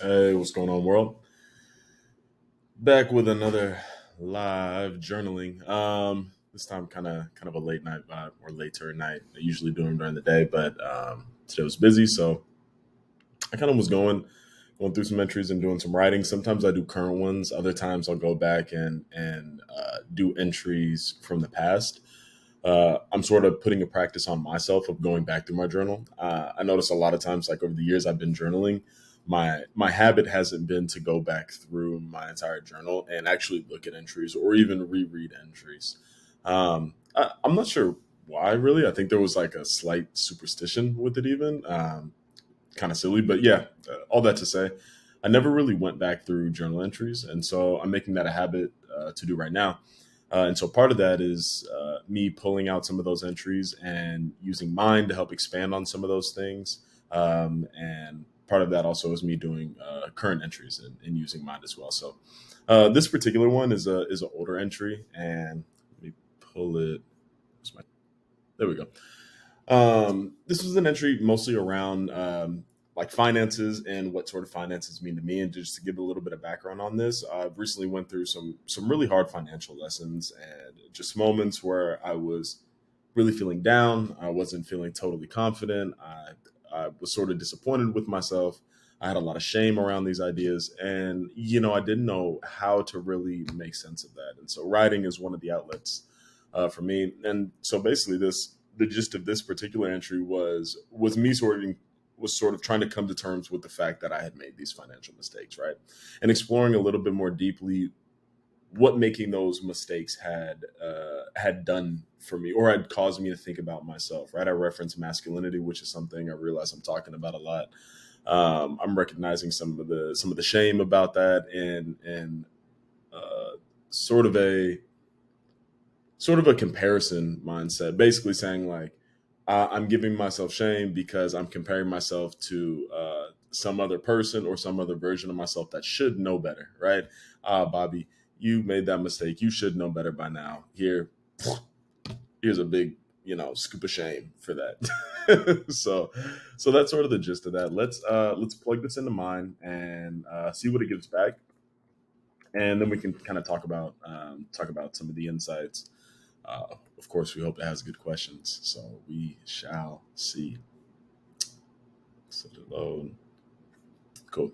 Hey, what's going on, world? Back with another live journaling. This time kind of a late night vibe or later at night. I usually do them during the day, but today was busy, so I kind of was going through some entries and doing some writing. Sometimes I do current ones. Other times I'll go back and do entries from the past. I'm sort of putting a practice on myself of going back through my journal. I notice a lot of times, like over the years I've been journaling, my habit hasn't been to go back through my entire journal and actually look at entries or even reread entries. I'm not sure why, really. I think there was like a slight superstition with it, even. Kind of silly, but yeah, all that to say, I never really went back through journal entries. And so I'm making that a habit to do right now. And so part of that is me pulling out some of those entries and using mine to help expand on some of those things. And part of that also is me doing current entries and using mine as well. So this particular one is an older entry, and let me pull it. There we go. This was an entry mostly around like finances and what sort of finances mean to me. And just to give a little bit of background on this, I've recently went through some really hard financial lessons and just moments where I was really feeling down. I wasn't feeling totally confident. I was sort of disappointed with myself. I had a lot of shame around these ideas, and I didn't know how to really make sense of that. And so, writing is one of the outlets for me. And so, basically, the gist of this particular entry was me sort of trying to come to terms with the fact that I had made these financial mistakes, right, and exploring a little bit more deeply what making those mistakes had done for me or had caused me to think about myself, right. I reference masculinity, which is something I realize I'm talking about a lot. I'm recognizing some of the shame about that, and uh, sort of a sort of a comparison mindset, basically saying like I'm giving myself shame because I'm comparing myself to some other person or some other version of myself that should know better, right? Bobby, you made that mistake. You should know better by now. Here's a big, scoop of shame for that. So that's sort of the gist of that. Let's plug this into mine and see what it gives back, and then we can kind of talk about some of the insights. Of course, we hope it has good questions, so we shall see. So to load, cool.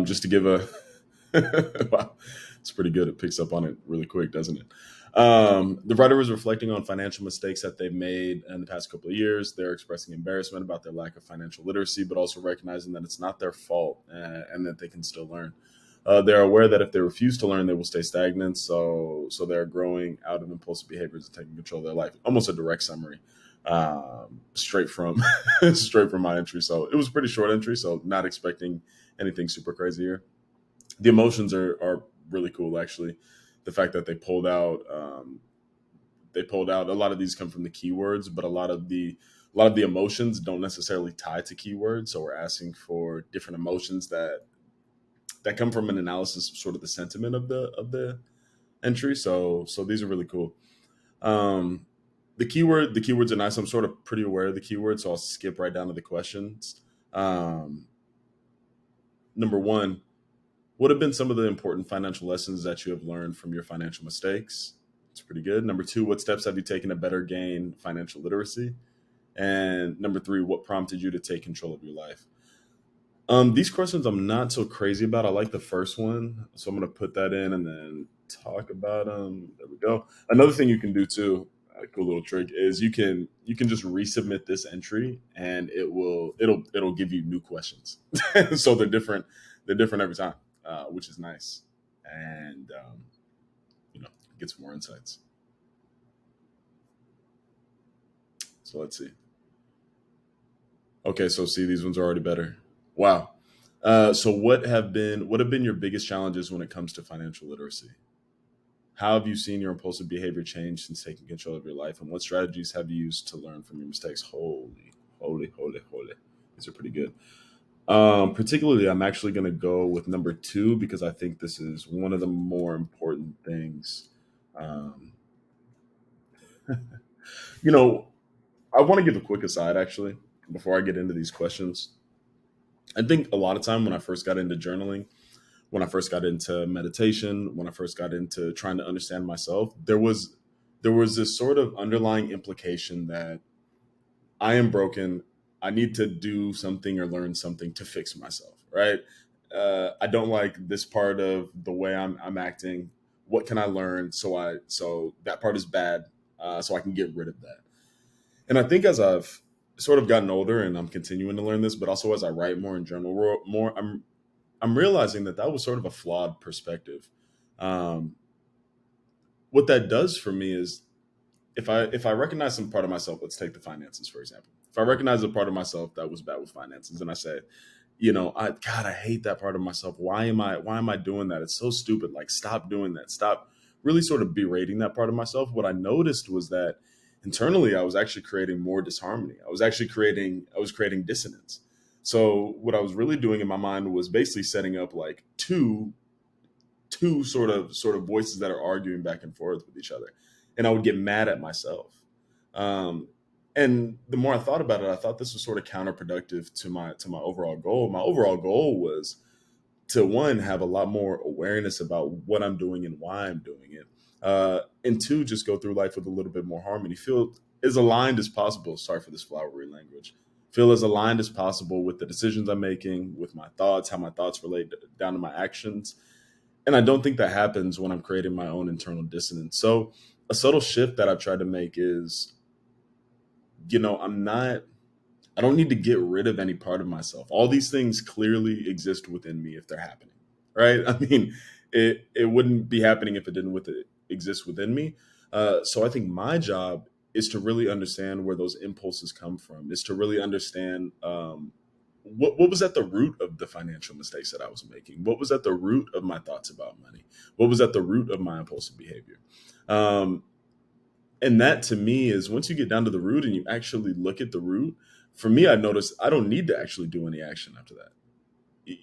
Just to give a wow, it's pretty good. It picks up on it really quick, doesn't it? The writer is reflecting on financial mistakes that they've made in the past couple of years. They're expressing embarrassment about their lack of financial literacy, but also recognizing that it's not their fault and that they can still learn. They're aware that if they refuse to learn, they will stay stagnant. So they're growing out of impulsive behaviors and taking control of their life. Almost a direct summary, straight from straight from my entry. So it was a pretty short entry. So not expecting anything super crazy here. The emotions are really cool, actually. The fact that they pulled out a lot of these come from the keywords, but a lot of the emotions don't necessarily tie to keywords. So we're asking for different emotions that come from an analysis of sort of the sentiment of the entry. So these are really cool. Um, the keywords are nice. I'm sort of pretty aware of the keywords, so I'll skip right down to the questions. Um, Number one, what have been some of the important financial lessons that you have learned from your financial mistakes? It's pretty good. Number two, what steps have you taken to better gain financial literacy? And number three, what prompted you to take control of your life? These questions I'm not so crazy about. I like the first one, so I'm gonna put that in and then talk about them. There we go. Another thing you can do too, a cool little trick, is you can just resubmit this entry and it'll give you new questions. So they're different every time, which is nice, and get some more insights. So let's see. Okay, so see, these ones are already better. Wow. So what have been your biggest challenges when it comes to financial literacy? How have you seen your impulsive behavior change since taking control of your life? And what strategies have you used to learn from your mistakes? Holy, holy, holy, holy. These are pretty good. Particularly, I'm actually going to go with number two because I think this is one of the more important things. Um, you know, I want to give a quick aside actually before I get into these questions. I think a lot of time when I first got into journaling, when I first got into meditation, when I first got into trying to understand myself, there was this sort of underlying implication that I am broken. I need to do something or learn something to fix myself, right? I don't like this part of the way I'm acting. What can I learn so that part is bad, so I can get rid of that. And I think as I've sort of gotten older and I'm continuing to learn this, but also as I write more and journal more, I'm realizing that that was sort of a flawed perspective. Um, what that does for me is if I recognize some part of myself, let's take the finances for example. If I recognize a part of myself that was bad with finances, and I say, I hate that part of myself. Why am I doing that? It's so stupid. Like, stop doing that. Stop really sort of berating that part of myself. What I noticed was that internally I was actually creating more disharmony. I was creating dissonance. So what I was really doing in my mind was basically setting up like two sort of voices that are arguing back and forth with each other, and I would get mad at myself. um, and the more I thought about it, I thought this was sort of counterproductive to my overall goal. My overall goal was to, one, have a lot more awareness about what I'm doing and why I'm doing it, and two, just go through life with a little bit more harmony, feel as aligned as possible. Sorry for this flowery language. Feel as aligned as possible with the decisions I'm making, with my thoughts, how my thoughts relate down to my actions. And I don't think that happens when I'm creating my own internal dissonance. So a subtle shift that I've tried to make is, I don't need to get rid of any part of myself. All these things clearly exist within me if they're happening, right? I mean, it wouldn't be happening if it didn't exist within me. So I think my job is to really understand where those impulses come from. Is to really understand, what was at the root of the financial mistakes that I was making. What was at the root of my thoughts about money? What was at the root of my impulsive behavior? Um, and that, to me, is once you get down to the root and you actually look at the root. For me, I noticed I don't need to actually do any action after that.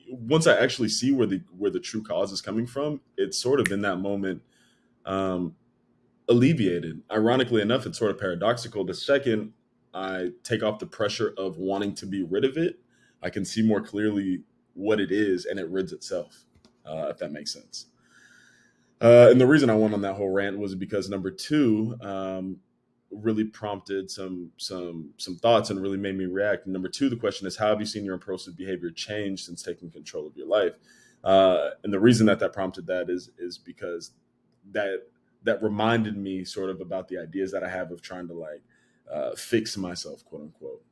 Once I actually see where the true cause is coming from, it's sort of in that moment, um, alleviated. Ironically enough, it's sort of paradoxical. The second I take off the pressure of wanting to be rid of it, I can see more clearly what it is, and it rids itself. If that makes sense. And the reason I went on that whole rant was because number two, really prompted some thoughts and really made me react. And number two, the question is, how have you seen your impulsive behavior change since taking control of your life? And the reason that prompted that is because that that reminded me sort of about the ideas that I have of trying to, like, fix myself, quote unquote.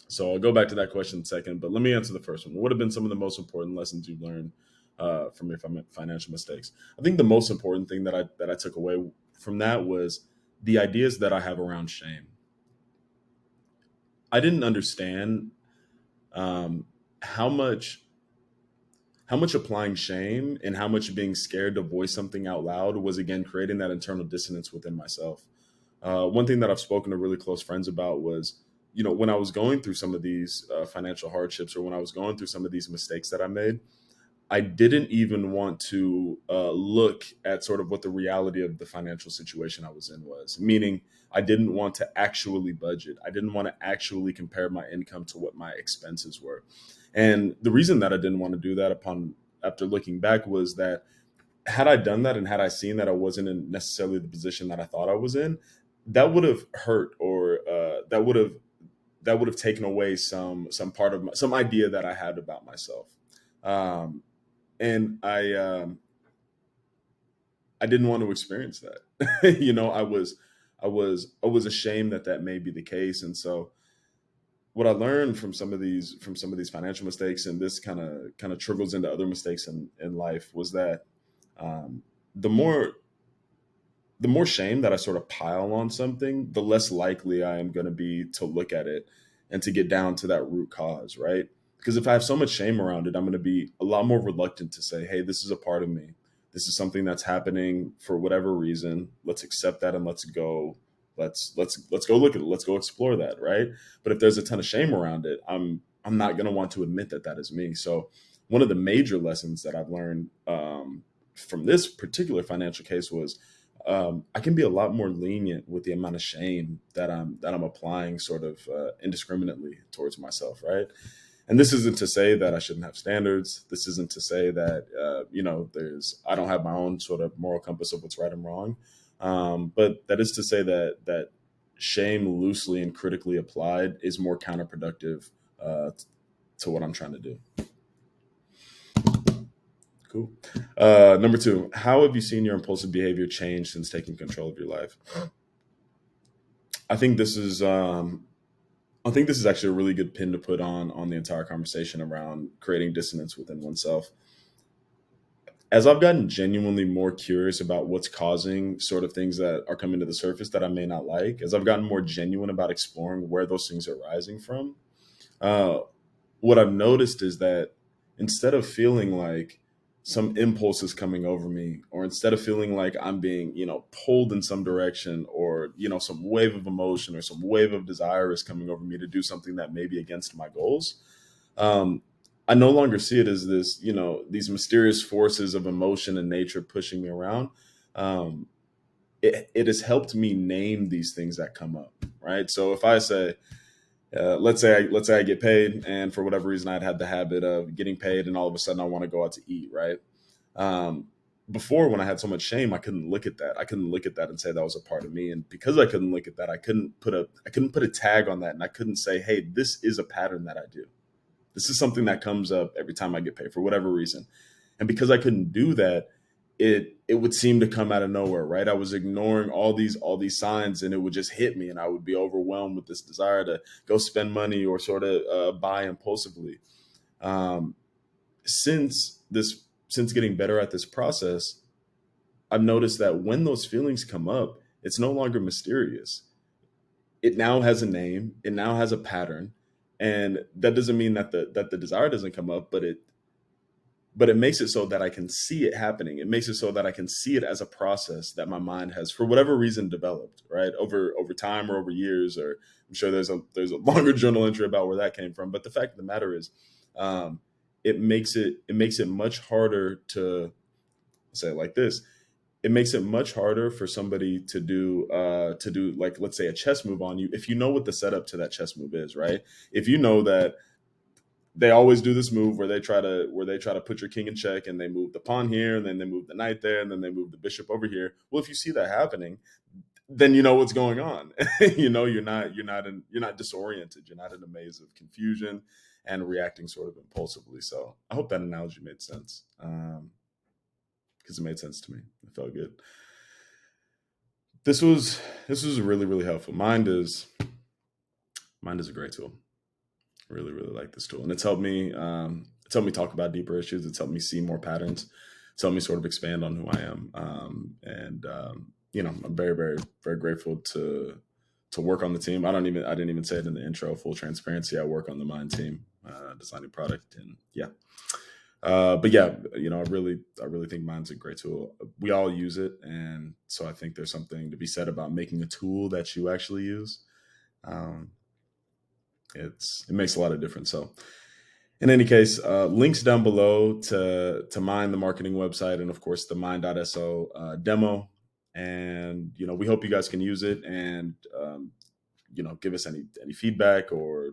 So I'll go back to that question in a second, but let me answer the first one. What have been some of the most important lessons you've learned from your financial mistakes? I think the most important thing that I took away from that was the ideas that I have around shame. I didn't understand, um, how much applying shame and how much being scared to voice something out loud was, again, creating that internal dissonance within myself. One thing that I've spoken to really close friends about was, when I was going through some of these financial hardships, or when I was going through some of these mistakes that I made, I didn't even want to look at sort of what the reality of the financial situation I was in was. Meaning, I didn't want to actually budget. I didn't want to actually compare my income to what my expenses were. And the reason that I didn't want to do that, upon after looking back, was that had I done that and had I seen that I wasn't in necessarily the position that I thought I was in, that would have hurt, or that would have taken away some part of some idea that I had about myself. Um, and I didn't want to experience that. I was ashamed that that may be the case. And so what I learned from some of these financial mistakes, and this kind of trickles into other mistakes in life, was that, um, the more the more shame that I sort of pile on something, the less likely I am going to be to look at it and to get down to that root cause, right? Because if I have so much shame around it, I'm going to be a lot more reluctant to say, "Hey, this is a part of me. This is something that's happening for whatever reason. Let's accept that and let's go. Let's go look at it. Let's go explore that." Right? But if there's a ton of shame around it, I'm not going to want to admit that that is me. So one of the major lessons that I've learned, from this particular financial case was, I can be a lot more lenient with the amount of shame that I'm applying sort of indiscriminately towards myself, right? And this isn't to say that I shouldn't have standards. This isn't to say that I don't have my own sort of moral compass of what's right and wrong. But that is to say that shame loosely and critically applied is more counterproductive to what I'm trying to do. Cool. Number two, how have you seen your impulsive behavior change since taking control of your life? I think this is I think this is actually a really good pin to put on the entire conversation around creating dissonance within oneself. As I've gotten genuinely more curious about what's causing sort of things that are coming to the surface that I may not like, as I've gotten more genuine about exploring where those things are rising from, uh, what I've noticed is that instead of feeling like some impulse is coming over me, or instead of feeling like I'm being, pulled in some direction, or, some wave of emotion or some wave of desire is coming over me to do something that may be against my goals, um, I no longer see it as this, these mysterious forces of emotion and nature pushing me around. Um, it has helped me name these things that come up, right? So if I say, let's say I get paid, and for whatever reason I'd had the habit of getting paid, and all of a sudden I want to go out to eat, right? Um, Before, when I had so much shame, I couldn't look at that. I couldn't look at that and say that was a part of me, and because I couldn't look at that, I couldn't put a tag on that, and I couldn't say, hey, this is a pattern that I do. This is something that comes up every time I get paid for whatever reason. And because I couldn't do that, it would seem to come out of nowhere, right? I was ignoring all these signs, and it would just hit me, and I would be overwhelmed with this desire to go spend money or sort of buy impulsively. Um, since getting better at this process, I've noticed that when those feelings come up, it's no longer mysterious. It now has a name. It now has a pattern, and that doesn't mean that the desire doesn't come up, but it makes it so that I can see it happening. It makes it so that I can see it as a process that my mind has, for whatever reason, developed, right, over time or over years. Or I'm sure there's a longer journal entry about where that came from. But the fact of the matter is, um, it makes it much harder to say it like this. It makes it much harder for somebody to do, like, let's say, a chess move on you, if you know what the setup to that chess move is, right? If you know that they always do this move where they try to put your king in check, and they move the pawn here, and then they move the knight there, and then they move the bishop over here. Well, if you see that happening, then you know what's going on. You're not disoriented. You're not in a maze of confusion and reacting sort of impulsively. So I hope that analogy made sense, because it made sense to me. It felt good. This was really, really helpful. Mind is a great tool. Really, really like this tool, and it's helped me talk about deeper issues. It's helped me see more patterns. It's helped me sort of expand on who I am. And I'm very, very, very grateful to work on the team. I didn't even say it in the intro. Full transparency, I work on the Mind team, designing product, and yeah. But yeah, I really think Mind's a great tool. We all use it, and so I think there's something to be said about making a tool that you actually use. Um, it makes a lot of difference. So in any case, links down below to Mind, the marketing website, and of course the Mind.so demo. And we hope you guys can use it, and give us any feedback or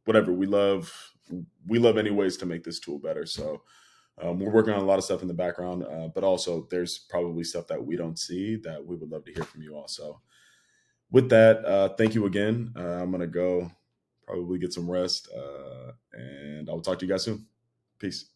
whatever. We love any ways to make this tool better. So we're working on a lot of stuff in the background, but also there's probably stuff that we don't see that we would love to hear from you all. So with that, thank you again. I'm gonna go probably get some rest, and I will talk to you guys soon. Peace.